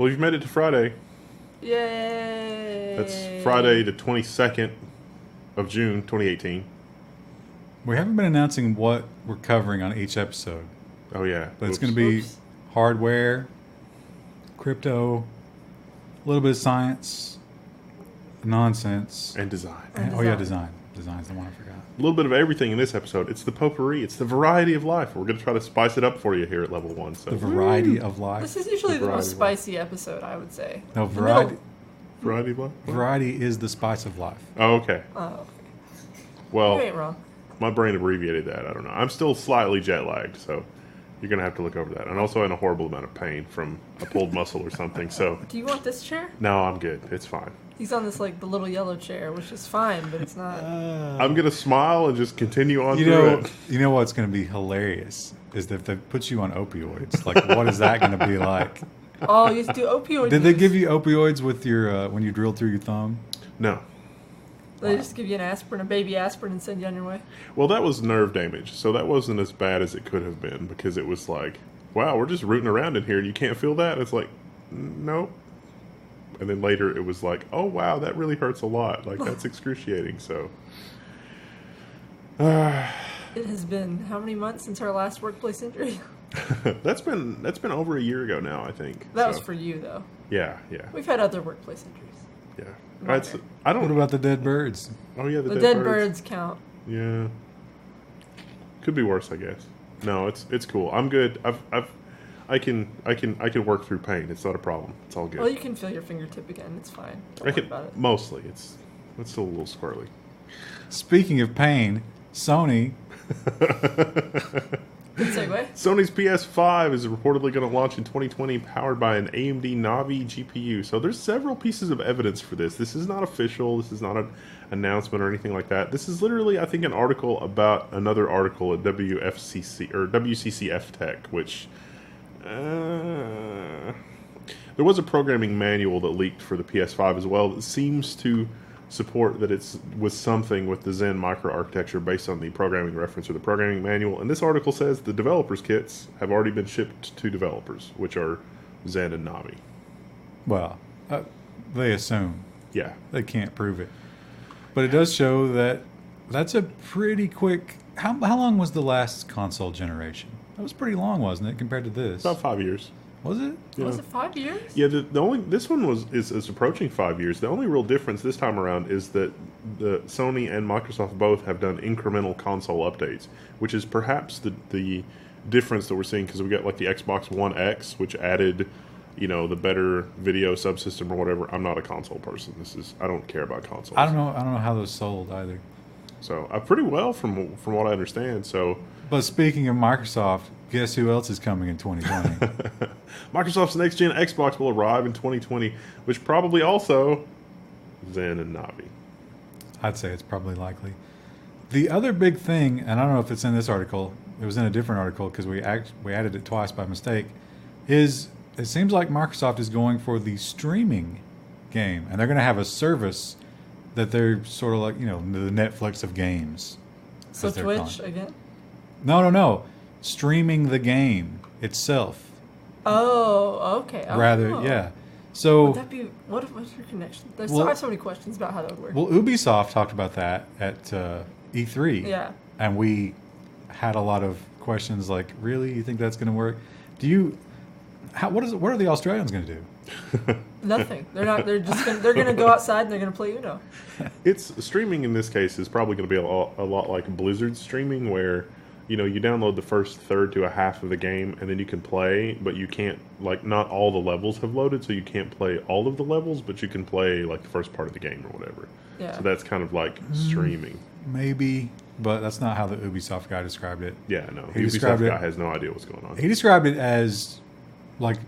Well, you've made it to Friday. Yay! That's Friday the 22nd of June, 2018. We haven't been announcing what we're covering on each episode. Oh, yeah. But it's going to be hardware, crypto, a little bit of science, nonsense. And design. Oh, yeah, design. Design's the one I forgot. A little bit of everything in this episode. It's the potpourri. It's the variety of life. We're going to try to spice it up for you here at Level 1. So. The variety of life. This is usually the most spicy episode, I would say. No, variety. Variety of life? Variety is the spice of life. Oh, okay. Oh, okay. Well, You ain't wrong. my brain abbreviated that. I don't know. I'm still slightly jet lagged, so you're going to have to look over that. And also in a horrible amount of pain from a pulled muscle or something. So Do you want this chair? no, I'm good. It's fine. He's on this, the little yellow chair, which is fine, but it's not. I'm going to smile and just continue on You through know, it. you know what's going to be hilarious is that if they put you on opioids. Like, what is that going to be like? Oh, you have to do opioid Did they use. give you opioids with your when you drilled through your thumb? No. They just give you an aspirin, a baby aspirin, and send you on your way? Well, that was nerve damage, so that wasn't as bad as it could have been because it was like, wow, we're just rooting around in here. You can't feel that? It's like, nope. And then later it was like, oh, wow, that really hurts a lot. Like, that's excruciating, so. It has been how many months since our last workplace injury? That's been over a year ago now, I think. That was for you, though. Yeah. We've had other workplace injuries. Yeah. Minor. I don't. What about the dead birds? Oh yeah, The dead birds count. Yeah. Could be worse, I guess. No, it's cool. I'm good. I can work through pain. It's not a problem. It's all good. Well, you can feel your fingertip again. It's fine. Don't worry about it. Mostly. It's still a little squirrely. Speaking of pain, Sony. Good segue. Sony's PS5 is reportedly going to launch in 2020, powered by an AMD Navi GPU. So there's several pieces of evidence for this. This is not official. This is not an announcement or anything like that. This is literally, I think, an article about another article at WFCC or WCCF Tech, which there was a programming manual that leaked for the PS5 as well that seems to support that it's with something with the Zen microarchitecture based on the programming reference or the programming manual. And this article says the developers' kits have already been shipped to developers, which are Zen and Navi. Well, they assume. Yeah. They can't prove it. But it does show that that's a pretty quick... How long was the last console generation? That was pretty long, wasn't it, compared to this? About 5 years. Was it? Yeah. Was it 5 years? Yeah, this one is approaching 5 years. The only real difference this time around is that the Sony and Microsoft both have done incremental console updates, which is perhaps the difference that we're seeing because we got like the Xbox One X, which added, the better video subsystem or whatever. I'm not a console person. I don't care about consoles. I don't know how those sold either. So pretty well from what I understand. So. But speaking of Microsoft, guess who else is coming in 2020? Microsoft's next-gen Xbox will arrive in 2020, which probably also Zen and Navi. I'd say it's probably likely. The other big thing, and I don't know if it's in this article, it was in a different article because we added it twice by mistake, is it seems like Microsoft is going for the streaming game, and they're going to have a service that they're sort of like, the Netflix of games. So Twitch again? No. Streaming the game itself. Oh, okay. Yeah. So would that be what's your connection? I have so many questions about how that would work. Well, Ubisoft talked about that at E3. Yeah. And we had a lot of questions like, really, you think that's going to work? What are the Australians going to do? Nothing. They're not. They're going to go outside and they're going to play Uno. It's streaming in this case is probably going to be a lot like Blizzard streaming, where you download the first third to a half of the game and then you can play, but you can't, not all the levels have loaded, so you can't play all of the levels, but you can play the first part of the game or whatever. Yeah. So that's kind of like streaming. Maybe, but that's not how the Ubisoft guy described it. Yeah, no. He Ubisoft guy has no idea what's going on. He described it as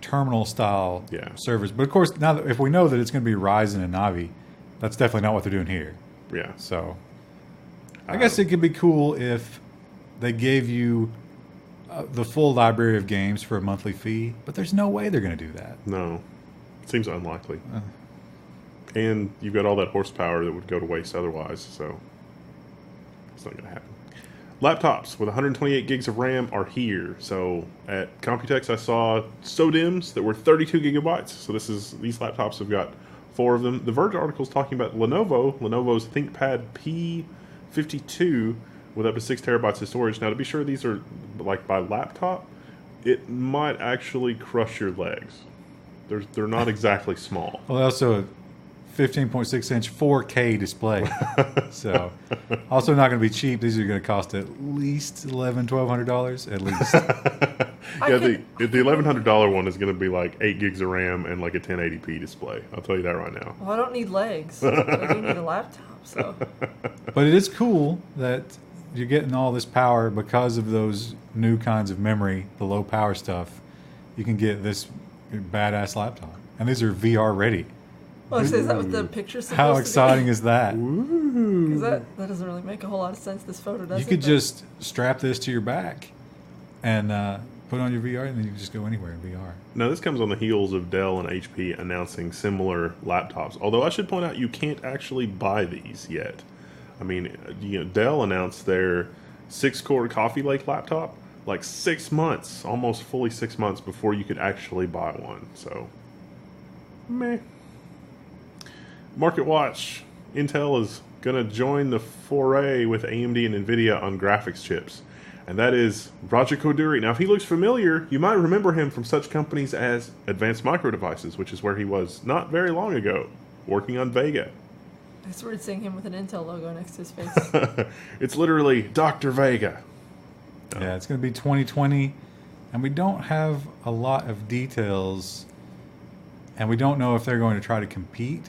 terminal style servers. But of course, now if we know that it's going to be Ryzen and Navi, that's definitely not what they're doing here. Yeah. So I guess it could be cool if they gave you the full library of games for a monthly fee, but there's no way they're going to do that. No. It seems unlikely. And you've got all that horsepower that would go to waste otherwise, so it's not going to happen. Laptops with 128 gigs of RAM are here. So at Computex, I saw SODIMMs that were 32 gigabytes. So these laptops have got 4 of them. The Verge article is talking about Lenovo's ThinkPad P52 with up to 6 terabytes of storage. Now, to be sure, these are like by laptop. It might actually crush your legs. They're not exactly small. Well, also a 15.6 inch 4K display. So, also not going to be cheap. These are going to cost at least $1,200 at least. Yeah, the $1,100 one is going to be like 8 gigs of RAM and like a 1080p display. I'll tell you that right now. Well, I don't need legs. I do need a laptop, so. But it is cool that you're getting all this power because of those new kinds of memory, the low power stuff. You can get this badass laptop. And these are VR ready. Oh, so is that what the picture's supposed How to exciting be? is that? Because that doesn't really make a whole lot of sense, this photo, does it? You could But- just strap this to your back and put on your VR, and then you can just go anywhere in VR. Now, this comes on the heels of Dell and HP announcing similar laptops. Although I should point out, you can't actually buy these yet. I mean, Dell announced their 6-core Coffee Lake laptop like 6 months, almost fully 6 months before you could actually buy one. So, meh. Market Watch. Intel is going to join the foray with AMD and Nvidia on graphics chips. And that is Raja Koduri. Now, if he looks familiar, you might remember him from such companies as Advanced Micro Devices, which is where he was not very long ago, working on Vega. It's weird seeing him with an Intel logo next to his face. It's literally Dr. Vega. Yeah, it's going to be 2020, and we don't have a lot of details, and we don't know if they're going to try to compete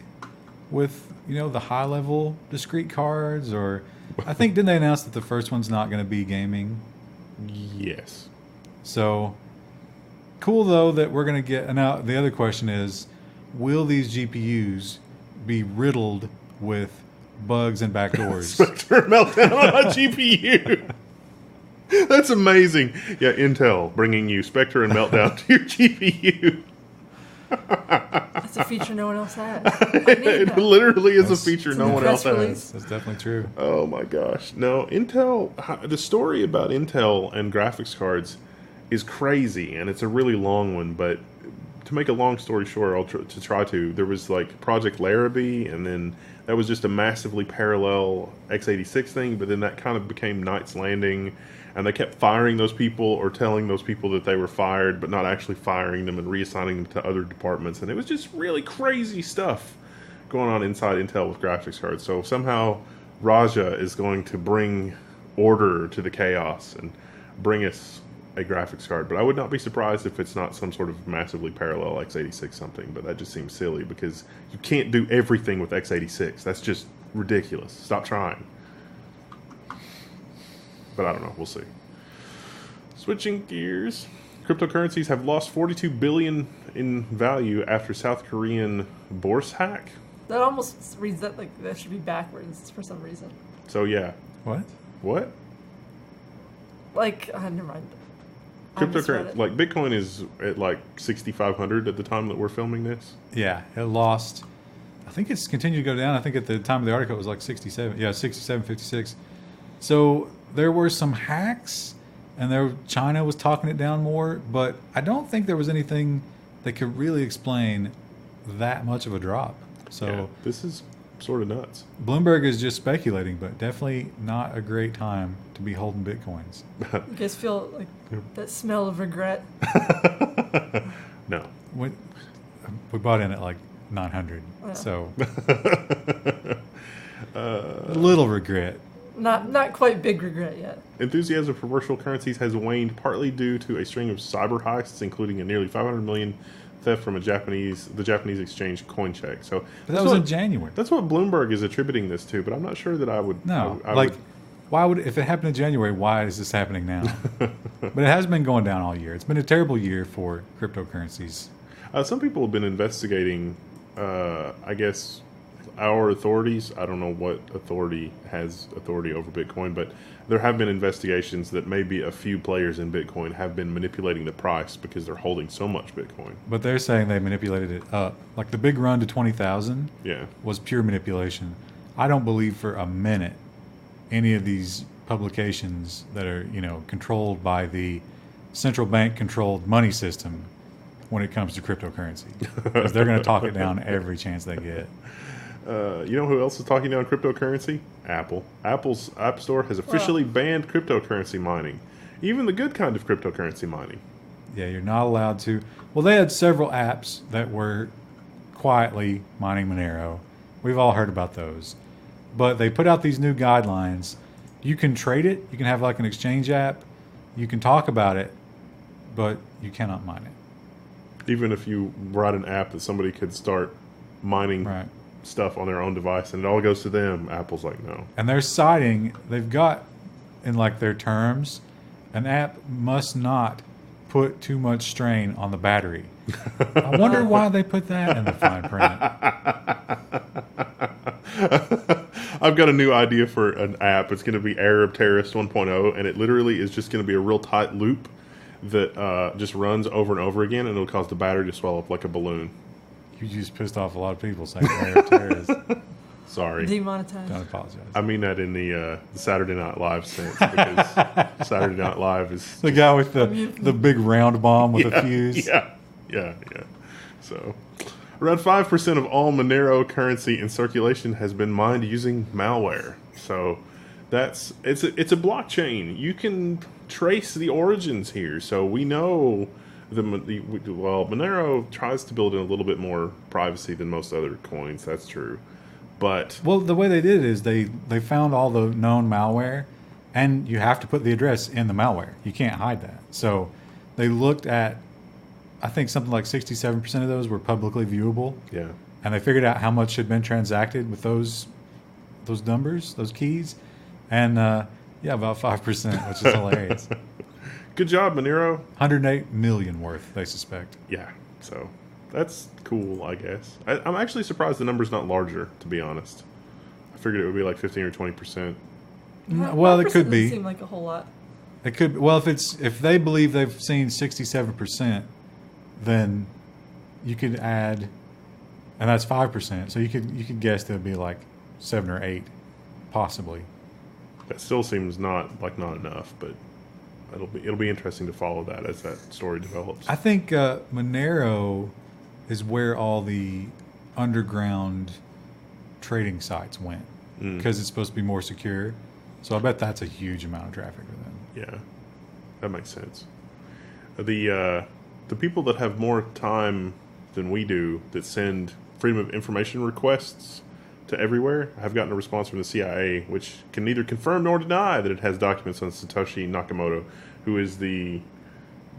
with, the high-level discrete cards, or I think, didn't they announce that the first one's not going to be gaming? Yes. So, cool, though, that we're going to get... Now, the other question is, will these GPUs be riddled with bugs and backdoors? Spectre meltdown on a GPU. That's amazing. Yeah, Intel bringing you Spectre and Meltdown to your GPU. That's a feature no one else has. I need It that. literally is a feature It's no in the one else press has. release. That's definitely true. Oh my gosh. No, Intel, the story about Intel and graphics cards is crazy, and it's a really long one, but to make a long story short, I'll try to. There was like Project Larrabee, and then that was just a massively parallel x86 thing, but then that kind of became Knight's Landing, and they kept firing those people or telling those people that they were fired, but not actually firing them and reassigning them to other departments, and it was just really crazy stuff going on inside Intel with graphics cards. So somehow Raja is going to bring order to the chaos and bring us a graphics card, but I would not be surprised if it's not some sort of massively parallel x86 something, but that just seems silly because you can't do everything with x86. That's just ridiculous. Stop trying. But I don't know. We'll see. Switching gears. Cryptocurrencies have lost $42 billion in value after South Korean Bourse hack. That almost reads that like that should be backwards for some reason. So yeah. What? Like, never mind. I misread Cryptocurrency, it. like Bitcoin is at like 6,500 at the time that we're filming this. Yeah, it lost. I think it's continued to go down. I think at the time of the article it was like 67. Yeah, 67.56. So there were some hacks, and China was talking it down more, but I don't think there was anything that could really explain that much of a drop. So Yeah, this is sort of nuts. Bloomberg is just speculating, but definitely not a great time to be holding Bitcoins. You guys feel like that smell of regret? No. We bought in at like 900, Yeah. so a little regret. Not quite big regret yet. Enthusiasm for virtual currencies has waned partly due to a string of cyber heists, including a nearly 500 million theft from the Japanese exchange CoinCheck. So But that was in January. That's what Bloomberg is attributing this to, but I'm not sure that I would. No, I like, would- why would, if it happened in January, why is this happening now? But it has been going down all year. It's been a terrible year for cryptocurrencies. some people have been investigating. I guess our authorities. I don't know what authority has authority over Bitcoin, but there have been investigations that maybe a few players in Bitcoin have been manipulating the price because they're holding so much Bitcoin. But they're saying they manipulated it up. Like the big run to 20,000 Yeah. was pure manipulation. I don't believe for a minute any of these publications that are, controlled by the central bank controlled money system when it comes to cryptocurrency. Because they're going to talk it down every chance they get. You know who else is talking down cryptocurrency? Apple. Apple's App Store has officially banned cryptocurrency mining, even the good kind of cryptocurrency mining. Yeah, you're not allowed to. Well, they had several apps that were quietly mining Monero. We've all heard about those. But they put out these new guidelines. You can trade it. You can have like an exchange app. You can talk about it, but you cannot mine it. Even if you write an app that somebody could start mining stuff on their own device and it all goes to them, Apple's like, no. And they're citing, they've got in like their terms, an app must not put too much strain on the battery. I wonder why they put that in the fine print. I've got a new idea for an app. It's going to be Arab Terrorist 1.0, and it literally is just going to be a real tight loop that just runs over and over again, and it'll cause the battery to swell up like a balloon. You just pissed off a lot of people saying Arab terrorist. Sorry. Demonetized. Don't apologize. I mean that in the Saturday Night Live sense, because Saturday Night Live is... The guy with the big round bomb with a fuse. Yeah. So, around 5% of all Monero currency in circulation has been mined using malware. So, it's a blockchain. You can trace the origins here. So we know Monero tries to build in a little bit more privacy than most other coins. That's true. But the way they did it is they found all the known malware, and you have to put the address in the malware. You can't hide that. So they looked at, I think something like 67% of those were publicly viewable. Yeah. And they figured out how much had been transacted with those numbers, those keys. And about 5%, which is hilarious. Good job, Monero. 108 million worth, they suspect. Yeah. So that's cool, I guess. I'm actually surprised the number's not larger, to be honest. I figured it would be like 15 or 20%. Well, it could be. Doesn't seem like a whole lot. It could. Well, if they believe they've seen 67%, then you could add, and that's 5%. So you could guess there'd be like 7 or 8, possibly. That still seems not enough, but it'll be interesting to follow that as that story develops. I think Monero is where all the underground trading sites went because it's supposed to be more secure. So I bet that's a huge amount of traffic for them. Yeah, that makes sense. The people that have more time than we do that send freedom of information requests to everywhere have gotten a response from the CIA, which can neither confirm nor deny that it has documents on Satoshi Nakamoto, who is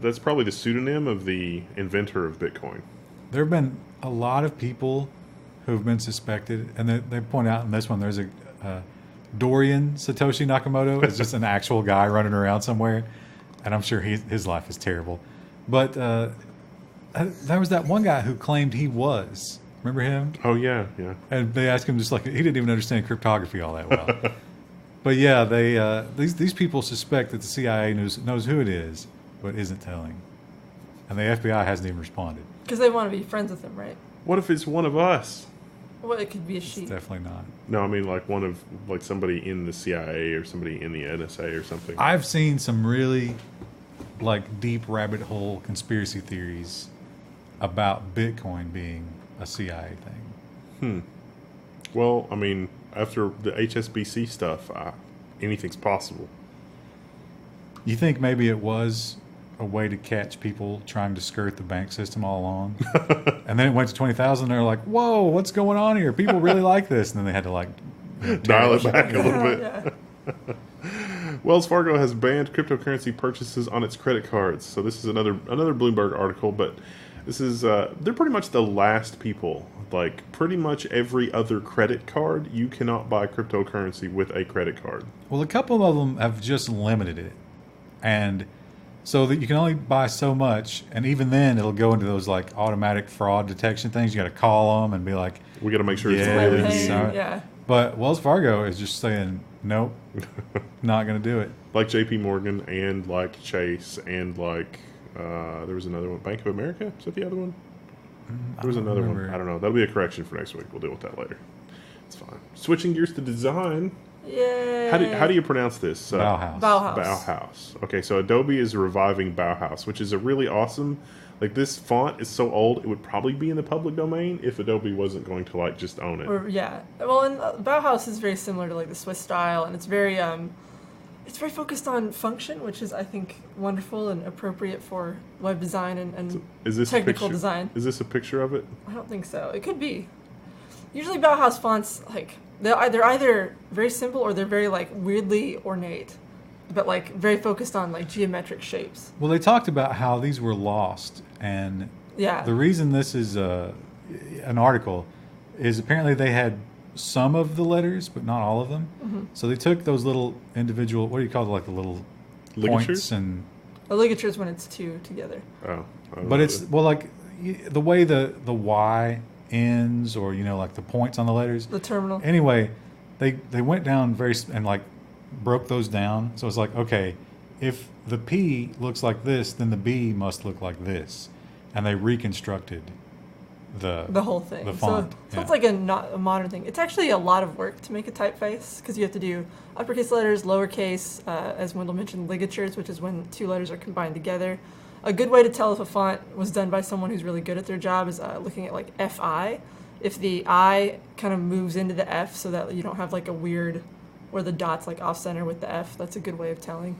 that's probably the pseudonym of the inventor of Bitcoin. There have been a lot of people who have been suspected, and they point out in this one there's a Dorian Satoshi Nakamoto is just an actual guy running around somewhere, and I'm sure his life is terrible. But there was that one guy who claimed he was. Remember him? Oh, yeah. And they asked him just like, he didn't even understand cryptography all that well. But yeah, these people suspect that the CIA knows who it is, but isn't telling. And the FBI hasn't even responded. Because they want to be friends with him, right? What if it's one of us? Well, it could be a sheep. It's definitely not. No, I mean like somebody in the CIA or somebody in the NSA or something. I've seen some really deep rabbit hole conspiracy theories about Bitcoin being a CIA thing. Well, I mean, after the HSBC stuff, anything's possible. You think maybe it was a way to catch people trying to skirt the bank system all along? And then it went to 20,000 and they're like, whoa, what's going on here? People really like this. And then they had to dial it back a little bit. Yeah. Wells Fargo has banned cryptocurrency purchases on its credit cards. So this is another Bloomberg article, but this is they're pretty much the last people. Like pretty much every other credit card, you cannot buy cryptocurrency with a credit card. Well, a couple of them have just limited it, and so that you can only buy so much, and even then it'll go into those automatic fraud detection things. You got to call them and be like, we got to make sure it's yeah, really this is you. Yeah. But Wells Fargo is just saying, nope, not going to do it. Like JP Morgan and like Chase and there was another one, Bank of America. Is that the other one? There was another one. I don't know. That'll be a correction for next week. We'll deal with that later. It's fine. Switching gears to design. Yay. How do you pronounce this? Bauhaus. Bauhaus. Okay, so Adobe is reviving Bauhaus, which is a really awesome. Like, this font is so old, it would probably be in the public domain if Adobe wasn't going to like just own it. Or, yeah. Well, and Bauhaus is very similar to like the Swiss style, and it's very focused on function, which is, I think, wonderful and appropriate for web design and Is this technical a picture, design. Is this a picture of it? I don't think so. It could be. Usually Bauhaus fonts, like, they're either very simple or they're very, like, weirdly ornate, but, like, very focused on, like, geometric shapes. Well, they talked about how these were lost, and Yeah. the reason this is an article is apparently they had some of the letters, but not all of them. Mm-hmm. So they took those little individual, what do you call it, like the little Ligatures? points and. A ligature is when it's two together. Oh. But it's like the way the Y ends, or like the points on the letters. The terminal. Anyway, they went down and like broke those down. So it's like, okay, if the P looks like this, then the B must look like this, and they reconstructed the whole thing. the font. So it's like a modern thing. It's actually a lot of work to make a typeface because you have to do uppercase letters, lowercase, as Wendell mentioned, ligatures, which is when two letters are combined together. A good way to tell if a font was done by someone who's really good at their job is looking at like FI. If the I kind of moves into the F so that you don't have like a weird where the dot's like off center with the F, that's a good way of telling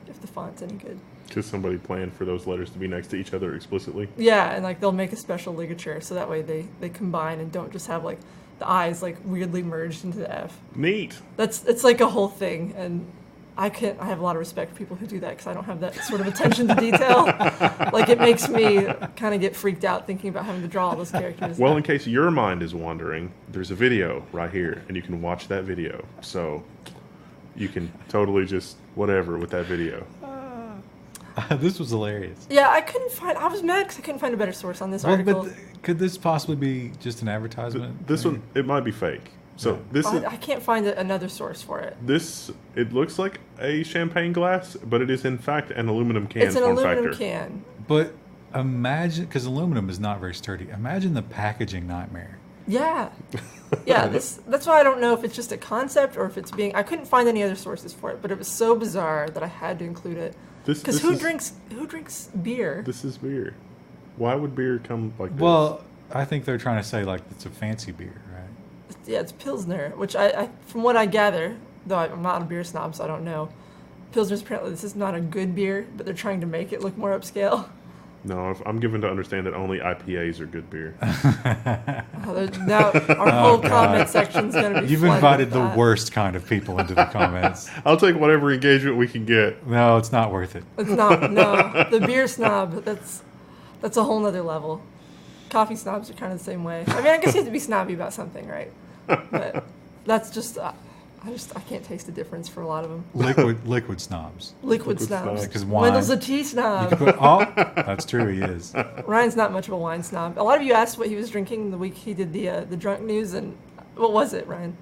if the font's any good. Because somebody planned for those letters to be next to each other explicitly. Yeah, and like they'll make a special ligature so that way they combine and don't just have like the I's like weirdly merged into the F. Neat. It's like a whole thing, and I have a lot of respect for people who do that because I don't have that sort of attention to detail. Like, it makes me kind of get freaked out thinking about having to draw all those characters. Well, in case your mind is wandering, there's a video right here, and you can watch that video. So you can totally just whatever with that video. This was hilarious. Yeah, I was mad because I couldn't find a better source on this article. But could this possibly be just an advertisement? This one, it might be fake. So Yeah. this is I can't find another source for it. it looks like a champagne glass, but it is in fact an aluminum can It's an form aluminum factor. can. But imagine, because aluminum is not very sturdy. Imagine the packaging nightmare. Yeah. Yeah, that's why I don't know if it's just a concept or if it's being... I couldn't find any other sources for it, but it was so bizarre that I had to include it. Because who drinks beer? This is beer. Why would beer come like this? Well, I think they're trying to say like it's a fancy beer, right? Yeah, it's pilsner, which I from what I gather, though I'm not a beer snob, so I don't know. Pilsner's apparently this is not a good beer, but they're trying to make it look more upscale. No, I'm given to understand that only IPAs are good beer. Now our whole comment section's going to be. You've flooded invited with the that. worst kind of people into the comments. I'll take whatever engagement we can get. No, it's not worth it. It's not. No, the beer snob. That's a whole nother level. Coffee snobs are kind of the same way. I mean, I guess you have to be snobby about something, right? But that's just. I can't taste the difference for a lot of them. Liquid snobs. Liquid snobs. snobs. Because wine. Wendell's a tea snob. That's true. He is. Ryan's not much of a wine snob. A lot of you asked what he was drinking the week he did the drunk news, and what was it, Ryan?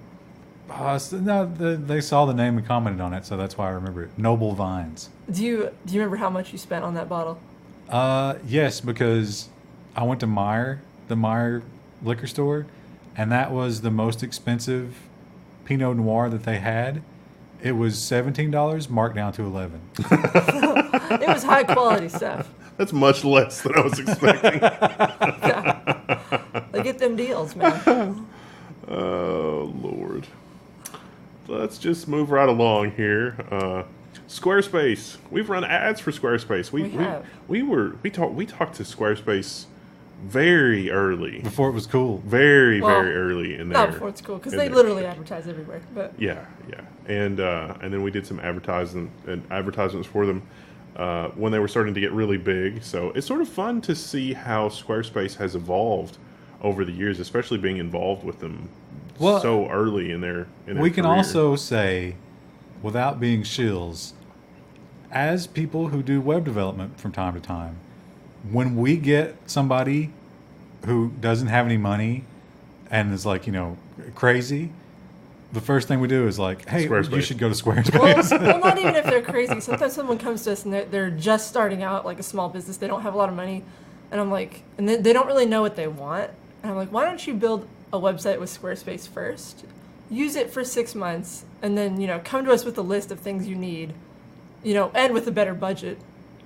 They saw the name and commented on it, so that's why I remember it. Noble Vines. Do you remember how much you spent on that bottle? Yes, because I went to the Meyer liquor store, and that was the most expensive Pinot Noir that they had. It was $17, marked down to $11. It was high quality stuff. That's much less than I was expecting. Yeah. They get them deals, man. Oh, Lord. Let's just move right along here. Squarespace. We've run ads for Squarespace. We have. We talked to Squarespace very early. Before it was cool. Very early in there. Not before it's cool, because they literally advertise everywhere. But Yeah. And then we did some advertisements for them when they were starting to get really big. So it's sort of fun to see how Squarespace has evolved over the years, especially being involved with them so early in their We can career. also say, without being shills, as people who do web development from time to time, when we get somebody who doesn't have any money and is like, crazy, the first thing we do is like, hey, Squarespace. you should go to Squarespace. well, not even if they're crazy. Sometimes someone comes to us and they're just starting out, like a small business. They don't have a lot of money, and I'm like, and they don't really know what they want. And I'm like, why don't you build a website with Squarespace first, use it for 6 months, and then, come to us with a list of things you need, and with a better budget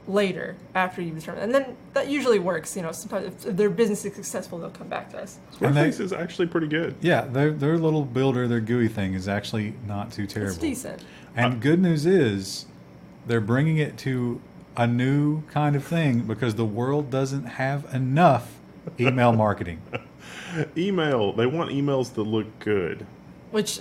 later after you determine. And then that usually works. Sometimes if their business is successful, they'll come back to us. Squarespace is actually pretty good. Yeah, their little builder, their GUI thing is actually not too terrible. It's decent. And good news is they're bringing it to a new kind of thing because the world doesn't have enough email marketing. Email. They want emails that look good. Which,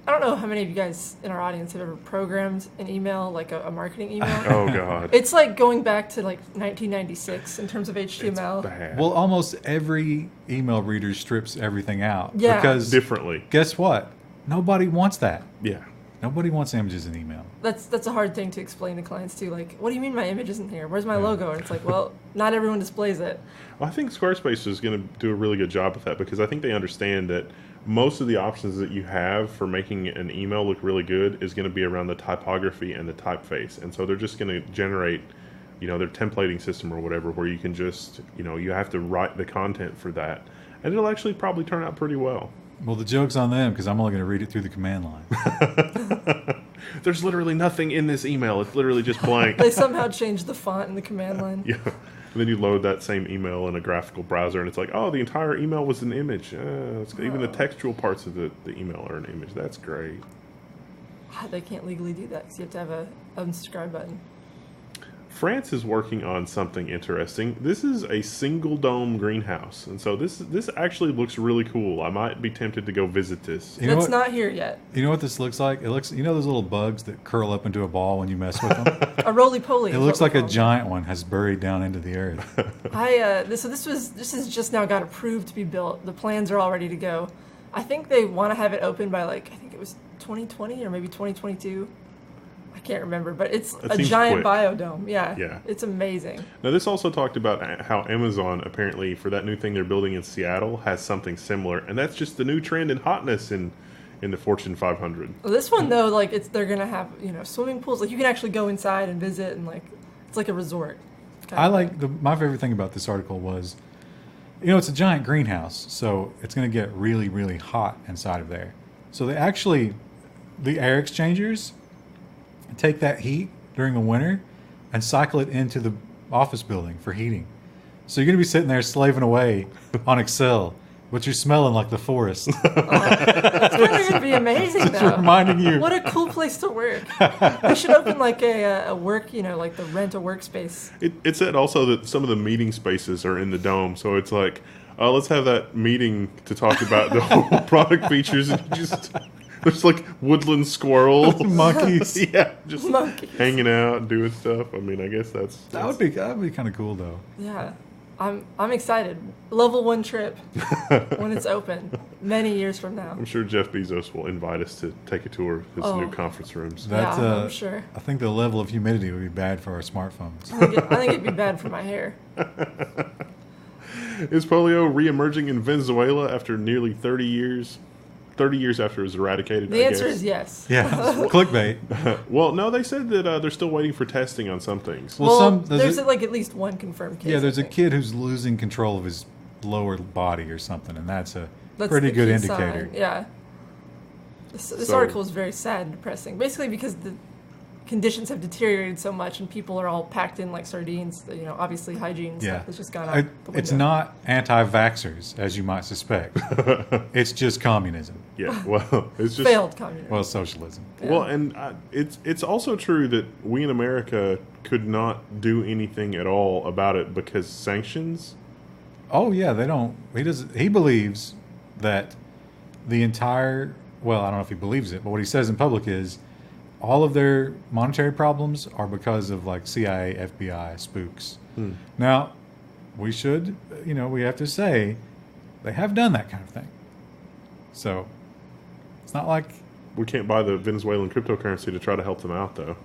I don't know how many of you guys in our audience have ever programmed an email, like a marketing email. Oh, God. It's like going back to like 1996 in terms of HTML. It's bad. Well, almost every email reader strips everything out. Yeah. Because Differently. guess what? Nobody wants that. Yeah. Nobody wants images in email. That's a hard thing to explain to clients too. Like, what do you mean my image isn't here? Where's my logo? And it's like, well, not everyone displays it. Well, I think Squarespace is going to do a really good job with that because I think they understand that most of the options that you have for making an email look really good is going to be around the typography and the typeface. And so they're just going to generate, their templating system or whatever, where you can just, you have to write the content for that. And it'll actually probably turn out pretty well. Well, the joke's on them because I'm only going to read it through the command line. There's literally nothing in this email. It's literally just blank. They somehow changed the font in the command line. Yeah. And then you load that same email in a graphical browser, and it's like, oh, the entire email was an image. Even the textual parts of the email are an image. That's great. They can't legally do that because you have to have a unsubscribe button. France is working on something interesting. This is a single dome greenhouse, and so this actually looks really cool. I might be tempted to go visit this. It's not here yet. You know what this looks like? It looks, those little bugs that curl up into a ball when you mess with them? A roly-poly. It looks like a giant one has buried down into the earth. This has just now got approved to be built. The plans are all ready to go. I think they want to have it open by I think it was 2020 or maybe 2022. I can't remember, but it's a giant biodome. Yeah. It's amazing. Now, this also talked about how Amazon, apparently, for that new thing they're building in Seattle, has something similar. And that's just the new trend in hotness in the Fortune 500. Well, this one, though, they're going to have, swimming pools. Like, you can actually go inside and visit, and, it's like a resort. My favorite thing about this article was, it's a giant greenhouse, so it's going to get really, really hot inside of there. So the air exchangers take that heat during the winter and cycle it into the office building for heating. So you're going to be sitting there slaving away on Excel, but you're smelling like the forest. It's going to be amazing, though. Reminding you. What a cool place to work. We should open a work, like the rent a workspace. It said also that some of the meeting spaces are in the dome, so it's like, let's have that meeting to talk about the whole product features, and there's woodland squirrels, monkeys, just monkeys hanging out, doing stuff. I mean, I guess that's that would be kind of cool though. Yeah, I'm excited. Level 1 trip when it's open many years from now. I'm sure Jeff Bezos will invite us to take a tour of his new conference rooms. I'm sure. I think the level of humidity would be bad for our smartphones. I think it'd be bad for my hair. Is polio re-emerging in Venezuela after nearly 30 years? 30 years after it was eradicated? The answer is yes. Yeah, clickbait. Well, no, they said that they're still waiting for testing on some things. Well, there's at least one confirmed case. Yeah, there's a kid who's losing control of his lower body or something, and that's pretty good indicator. Sign. Yeah. This article is very sad and depressing. Basically because the conditions have deteriorated so much and people are all packed in like sardines. Obviously hygiene and stuff has just gone out the window. It's not anti-vaxxers, as you might suspect. It's just communism. Yeah, well, it's just failed communism. Well, socialism. Yeah. Well, and it's also true that we in America could not do anything at all about it because sanctions. Oh yeah, they don't. He believes that the entire. Well, I don't know if he believes it, but what he says in public is all of their monetary problems are because of CIA, FBI spooks. Now, we have to say they have done that kind of thing. So it's not like We can't buy the Venezuelan cryptocurrency to try to help them out, though.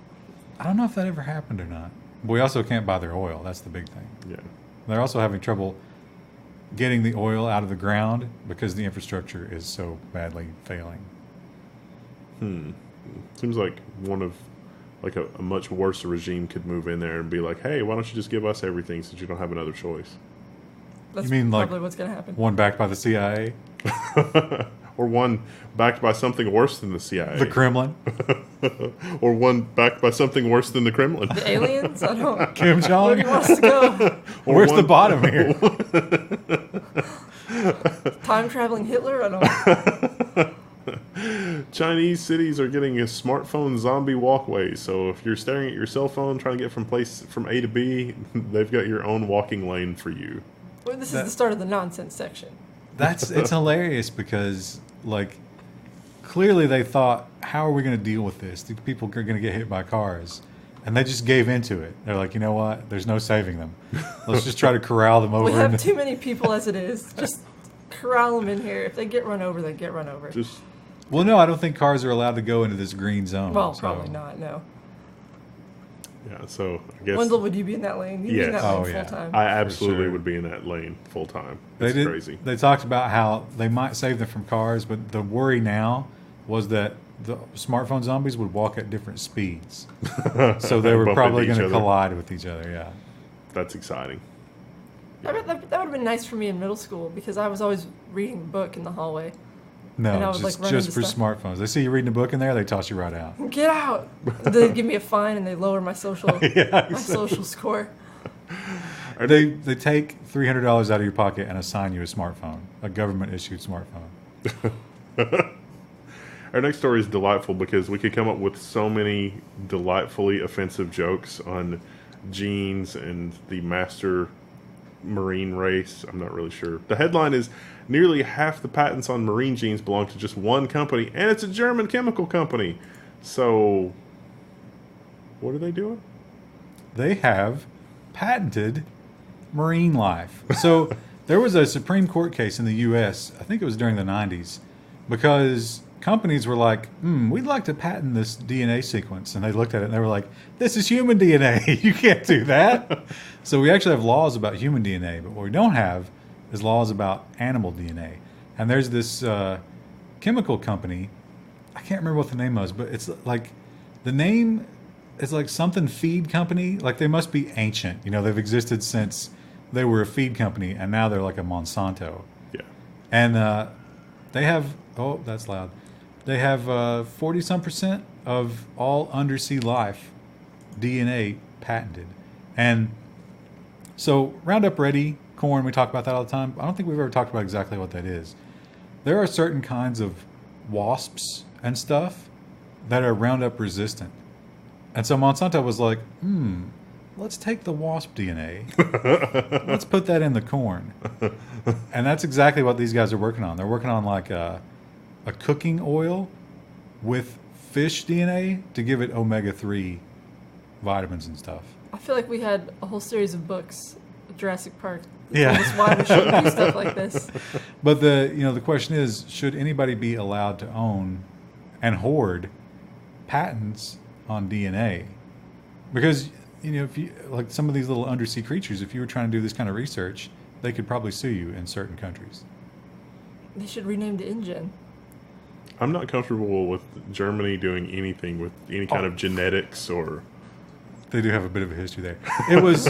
I don't know if that ever happened or not. We also can't buy their oil. That's the big thing. Yeah. They're also having trouble getting the oil out of the ground because the infrastructure is so badly failing. Seems like one of a much worse regime could move in there and be like, hey, why don't you just give us everything since you don't have another choice? That's You mean probably what's going to happen. One backed by the CIA? Or one backed by something worse than the CIA. The Kremlin. Or one backed by something worse than the Kremlin. The aliens? I don't. Kim Where Jong. do you want us to go? Where's the bottom here? Time traveling Hitler? I don't. Chinese cities are getting a smartphone zombie walkway. So if you're staring at your cell phone trying to get from A to B, they've got your own walking lane for you. Well, this is the start of the nonsense section. It's hilarious because like clearly they thought, how are we going to deal with this? The people are going to get hit by cars. And they just gave into it. They're like, you know what? There's no saving them. Let's just try to corral them over. We have too many people as it is. Just corral them in here. If they get run over, they get run over. Well, no, I don't think cars are allowed to go into this green zone. Well, probably not, no. Yeah, so I guess... Wendell, would you be in that lane? You'd be in that lane full time. I absolutely would be in that lane full time. It's crazy. They talked about how they might save them from cars, but the worry now was that the smartphone zombies would walk at different speeds. So they were probably going to collide with each other, yeah. That's exciting. That would have been nice for me in middle school because I was always reading a book in the hallway. No, just for smartphones. They see you reading a book in there, they toss you right out. Get out! They give me a fine and they lower my social my social score. They take $300 out of your pocket and assign you a smartphone, a government issued smartphone. Our next story is delightful because we could come up with so many delightfully offensive jokes on jeans and the master marine race. I'm not really sure. The headline is, nearly half the patents on marine jeans belong to just one company, and it's a German chemical company. So, what are they doing? They have patented marine life. So, there was a Supreme Court case in the U.S., I think it was during the 90s, because companies were like, we'd like to patent this DNA sequence. And they looked at it and they were like, this is human DNA. You can't do that. So we actually have laws about human DNA, but what we don't have is laws about animal DNA. And there's this chemical company, I can't remember what the name was, but it's like, the name is like something feed company. Like they must be ancient. You know, they've existed since they were a feed company and now they're like a Monsanto. Yeah. And they have, oh, that's loud. They have 40-some% of all undersea life DNA patented. And so Roundup Ready corn, we talk about that all the time. I don't think we've ever talked about exactly what that is. There are certain kinds of wasps and stuff that are Roundup resistant. And so Monsanto was like, let's take the wasp DNA. Let's put that in the corn. And that's exactly what these guys are working on. They're working on like a cooking oil with fish DNA to give it omega-3 vitamins and stuff. I feel like we had a whole series of books, Jurassic Park. Yeah. That's why we shouldn't do stuff like this. But the question is, should anybody be allowed to own and hoard patents on DNA? Because if you like some of these little undersea creatures, if you were trying to do this kind of research, they could probably sue you in certain countries. They should rename the InGen. I'm not comfortable with Germany doing anything with any kind of genetics or... They do have a bit of a history there. It was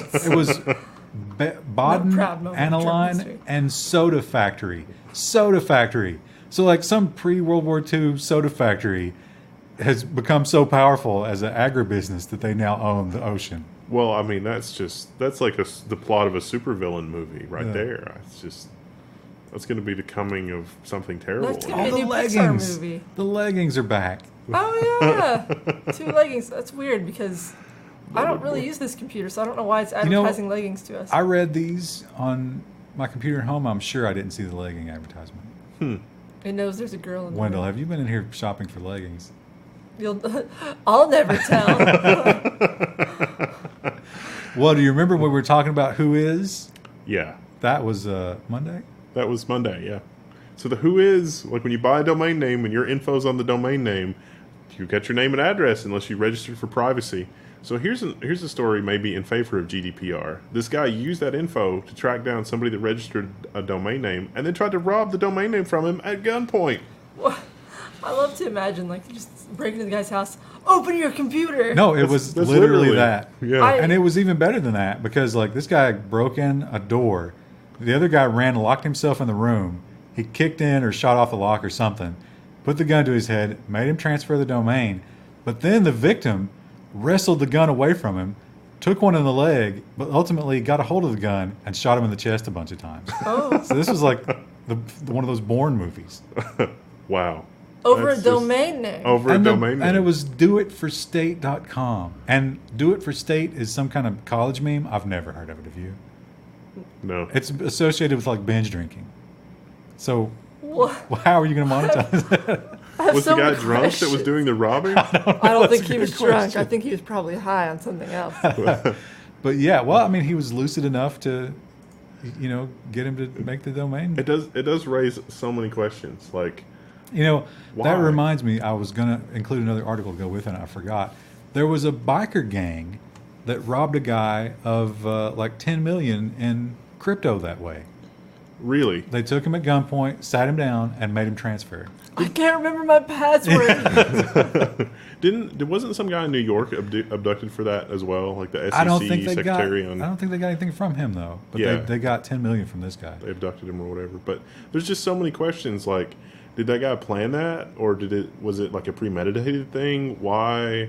Baden, Aniline, and Soda Factory. Soda Factory. So like some pre-World War II soda factory has become so powerful as an agribusiness that they now own the ocean. Well, I mean, that's like the plot of a supervillain movie right there. It's just... That's going to be the coming of something terrible. That's going to be a new Pixar movie. The leggings are back. Oh, yeah. 2 leggings. That's weird because I don't really use this computer, so I don't know why it's advertising leggings to us. I read these on my computer at home. I'm sure I didn't see the legging advertisement. It knows there's a girl in there. Wendell, have you been in here shopping for leggings? I'll never tell. Well, do you remember when we were talking about Who Is? Yeah. That was Monday? That was Monday, yeah. So the Who Is, like when you buy a domain name and your info's on the domain name, you get your name and address unless you registered for privacy. So here's a story maybe in favor of GDPR. This guy used that info to track down somebody that registered a domain name and then tried to rob the domain name from him at gunpoint. What? I love to imagine, like, just breaking into the guy's house, open your computer. No, it was literally that. Yeah. And it was even better than that because, like, this guy broke in a door. The other guy ran and locked himself in the room He kicked in or shot off the lock or something, put the gun to his head, made him transfer the domain, but then the victim wrestled the gun away from him, took one in the leg, but ultimately got a hold of the gun and shot him in the chest a bunch of times. Oh. So this was like one of those Bourne movies. Wow. Over That's a domain name. Over a domain name. And it was doitforstate.com. And Do It For State is some kind of college meme. I've never heard of it. Have you? No. It's associated with like binge drinking. So What? how are you going to monetize that? I have Was so the guy many drunk that was questions. doing the robbing? I don't think he a was good drunk. question. I think he was probably high on something else. But yeah, well, I mean, he was lucid enough to, get him to make the domain. It does raise so many questions. Like, That Why? reminds me, I was going to include another article to go with it, and I forgot. There was a biker gang that robbed a guy of like 10 million in crypto that way. really? They took him at gunpoint, sat him down, and made him transfer. I can't remember my password. Wasn't some guy in New York abducted for that as well? Like the SEC I don't think they secretary got. I don't think they got anything from him though. But Yeah. they got 10 million from this guy. they abducted him or whatever. But there's just so many questions. Like, did that guy plan that, or was it like a premeditated thing? Why?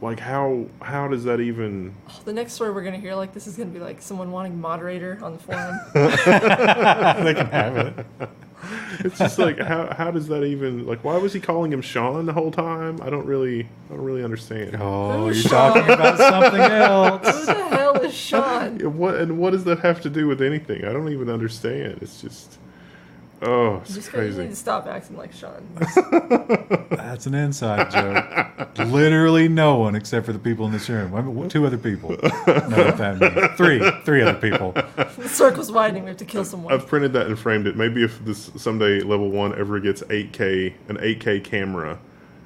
Like, how does that even? The next story we're gonna hear like this is gonna be like someone wanting moderator on the forum. They can have it. It's just like how does that even, like, why was he calling him Sean the whole time? I don't really understand. Oh, Who's you're Sean? talking about something Who else. the hell is Sean? What does that have to do with anything? I don't even understand. It's just, oh, it's You crazy. need to stop acting like Sean. That's an inside joke. Literally no one except for the people in this room. I mean, 2 other people know what that means. Three other people. The circle's widening. We have to kill someone. I've printed that and framed it. Maybe if this someday Level 1 ever gets an 8K camera,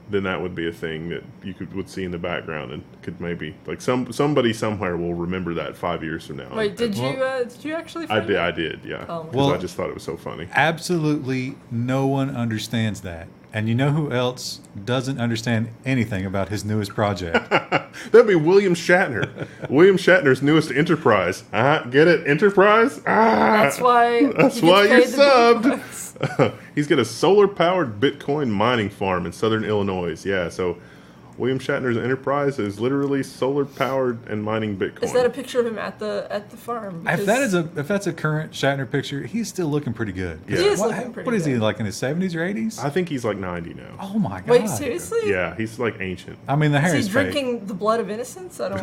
then that would be a thing that you would see in the background and could maybe, like, somebody somewhere will remember that 5 years from now. Wait, did you actually? I frame it? did, yeah. Oh, Because Well- I just thought it was so funny. Absolutely no one understands that. And you know who else doesn't understand anything about his newest project? That'd be William Shatner. William Shatner's newest enterprise. Get it? Enterprise? That's why. That's he gets why you paid the big subbed. bucks. He's got a solar-powered Bitcoin mining farm in southern Illinois. Yeah, so William Shatner's enterprise is literally solar-powered and mining Bitcoin. Is that a picture of him at the farm? If that's a current Shatner picture, he's still looking pretty good. Yeah. He is What, looking pretty what is he, good. like in his 70s or 80s? I think he's like 90 now. Oh my god. Wait, seriously? Yeah, he's like ancient. I mean, the hair Is is he fake. drinking the blood of innocence? I don't.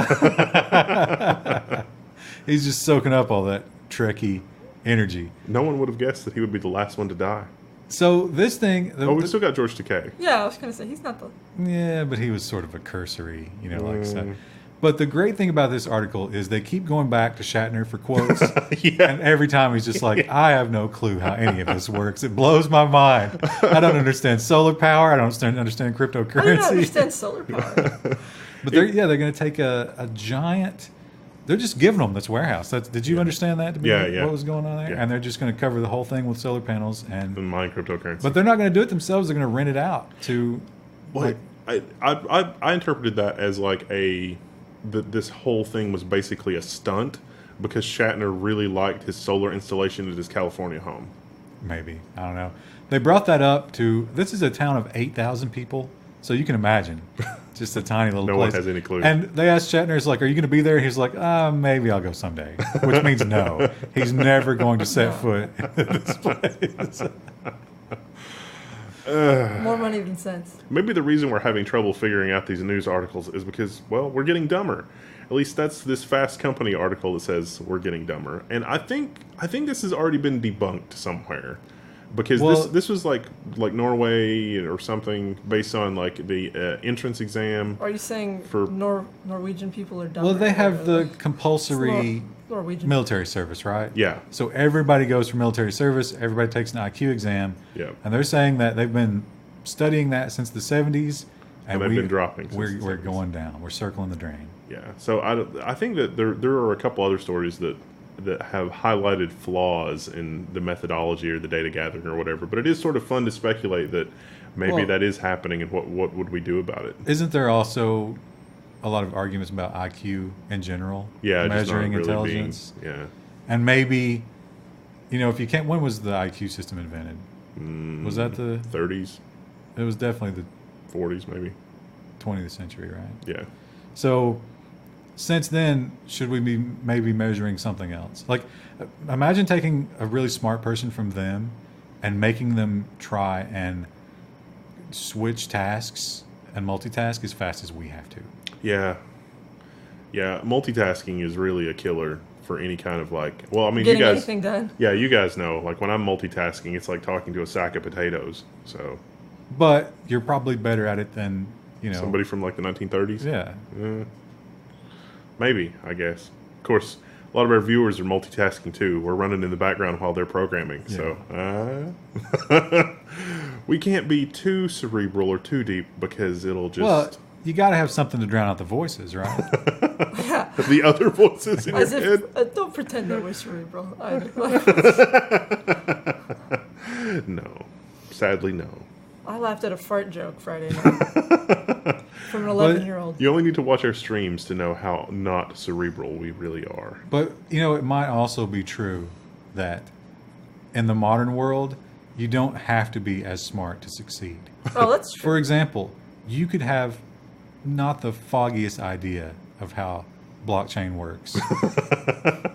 He's just soaking up all that Trekkie energy. No one would have guessed that he would be the last one to die. So this thing, Oh, we still got George Takei. Yeah, I was gonna say he's not the. yeah, but he was sort of a cursory, like so. But the great thing about this article is they keep going back to Shatner for quotes, Yeah. and every time he's just like, "I have no clue how any of this works. It blows my mind. I don't understand solar power. I don't understand I don't cryptocurrency." understand solar power. But they're going to take a giant. They're just giving them this warehouse. Did you understand that to be Yeah. what was going on there? Yeah. And they're just going to cover the whole thing with solar panels And mine cryptocurrency. But they're not going to do it themselves. They're going to rent it out to. Well, I interpreted that as like this whole thing was basically a stunt because Shatner really liked his solar installation at his California home. Maybe. I don't know. They brought that up to. This is a town of 8,000 people. So you can imagine. Just a tiny little No place. one has any clue. And they asked Shatner, it's like, "Are you going to be there?" He's like, "Maybe I'll go someday." Which means no. He's never going to set foot at this place. More money than sense. Maybe the reason we're having trouble figuring out these news articles is because, well, we're getting dumber. At least that's this Fast Company article that says we're getting dumber. And I think this has already been debunked somewhere. Because this was like Norway or something based on like the entrance exam. Are you saying For- Norwegian people are dumb? Well, they have the compulsory Norwegian military service, right? Yeah. So everybody goes for military service. Everybody takes an IQ exam. Yeah. And they're saying that they've been studying that since the 70s. And they've been dropping since We're the 70s. going down. We're circling the drain. Yeah. So I think that there are a couple other stories that have highlighted flaws in the methodology or the data gathering or whatever. But it is sort of fun to speculate that maybe that is happening and what would we do about it? Isn't there also a lot of arguments about IQ in general? Yeah, just not measuring really intelligence. being, yeah. And maybe if you can't, when was the IQ system invented? Was that the 30s, It was definitely the 40s, maybe. 20th century, right? Yeah. So since then, should we be maybe measuring something else? Like, imagine taking a really smart person from them and making them try and switch tasks and multitask as fast as we have to. Yeah. Yeah, multitasking is really a killer for any kind of well, I mean, Getting you guys, anything done. yeah, you guys know, like when I'm multitasking, it's like talking to a sack of potatoes. So But you're probably better at it than, somebody from like the 1930s. Yeah. Maybe, I guess. Of course, a lot of our viewers are multitasking too. We're running in the background while they're programming. Yeah. So we can't be too cerebral or too deep because it'll just... Well, you got to have something to drown out the voices, right? Yeah. the other voices in As your if, head. don't pretend that we're cerebral. No. Sadly, no. I laughed at a fart joke Friday night from an 11-year-old. You only need to watch our streams to know how not cerebral we really are. But, it might also be true that in the modern world, you don't have to be as smart to succeed. Oh, that's true. For example, you could have not the foggiest idea of how blockchain works.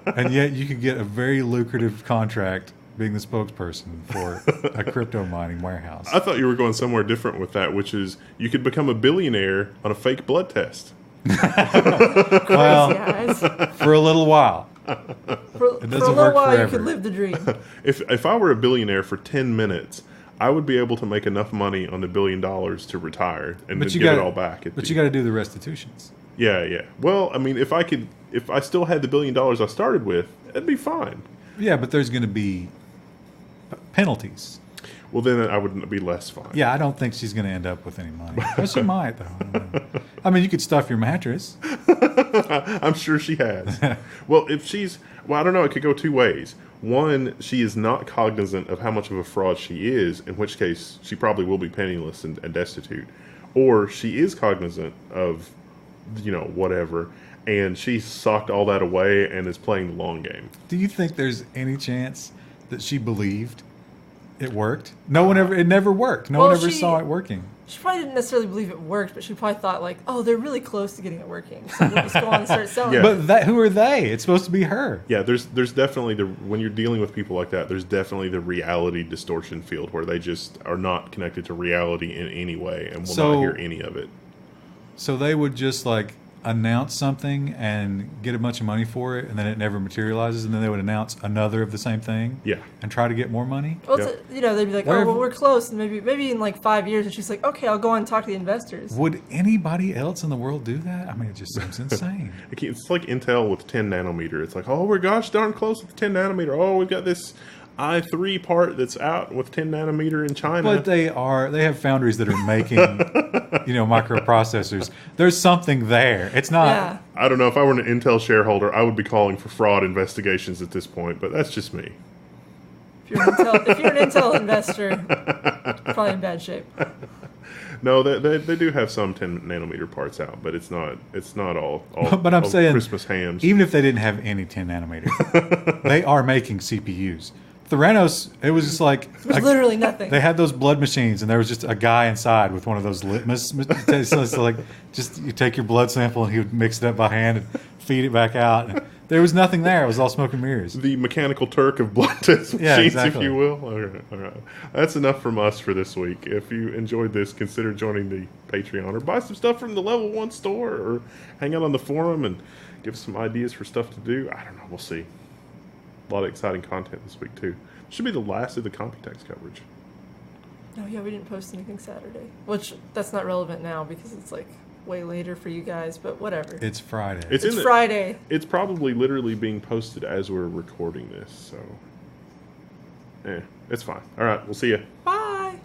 And yet you could get a very lucrative contract being the spokesperson for a crypto mining warehouse. I thought you were going somewhere different with that, which is you could become a billionaire on a fake blood test. Well, Guys. for a little while. For a doesn't little work while, forever. you could live the dream. If I were a billionaire for 10 minutes, I would be able to make enough money on the $1 billion to retire and then give it all back. But you got to do the restitutions. Yeah. Well, I mean, if I still had the $1 billion I started with, it'd be fine. Yeah, but there's going to be penalties. Well, then I would be less fine. Yeah, I don't think she's going to end up with any money. But she might, though. I mean, you could stuff your mattress. I'm sure she has. Well, I don't know. It could go two ways. One, she is not cognizant of how much of a fraud she is, in which case she probably will be penniless and destitute. Or she is cognizant of, whatever, and she socked all that away and is playing the long game. Do you think there's any chance that she believed it worked? It never worked. No one ever saw it working. She probably didn't necessarily believe it worked, but she probably thought they're really close to getting it working. So we'll just go on and start selling. Yeah. it. But who are they? It's supposed to be her. Yeah, there's definitely when you're dealing with people like that, there's definitely the reality distortion field where they just are not connected to reality in any way and will not hear any of it. So they would just announce something and get a bunch of money for it, and then it never materializes, and then they would announce another of the same thing. Yeah. And try to get more money. Well, they'd be like, Where- we're close, and maybe in 5 years, and she's like, okay, I'll go on and talk to the investors. Would anybody else in the world do that? I mean, it just seems insane. It's like Intel with 10 nanometer. It's like, oh, we're gosh darn close with 10 nanometer. Oh, we've got this i3 part that's out with 10 nanometer in China. But they have foundries that are making, microprocessors. There's something there. It's not. Yeah. I don't know. If I were an Intel shareholder, I would be calling for fraud investigations at this point, but that's just me. If you're an Intel investor, probably in bad shape. No, they do have some 10 nanometer parts out, but it's not all But I'm all saying, Christmas hams. even if they didn't have any 10 nanometer, they are making CPUs. Theranos, it was just There's literally nothing. they had those blood machines, and there was just a guy inside with one of those litmus. So just you take your blood sample, and he would mix it up by hand and feed it back out. And there was nothing there. It was all smoke and mirrors. The mechanical Turk of blood test machines, exactly. if you will. All right. That's enough from us for this week. If you enjoyed this, consider joining the Patreon or buy some stuff from the Level 1 store or hang out on the forum and give us some ideas for stuff to do. I don't know. We'll see. A lot of exciting content this week, too. Should be the last of the Computex coverage. No, we didn't post anything Saturday. Which, that's not relevant now because it's way later for you guys, but whatever. It's Friday. It's Friday. It's probably literally being posted as we're recording this, so... it's fine. All right, we'll see you. Bye!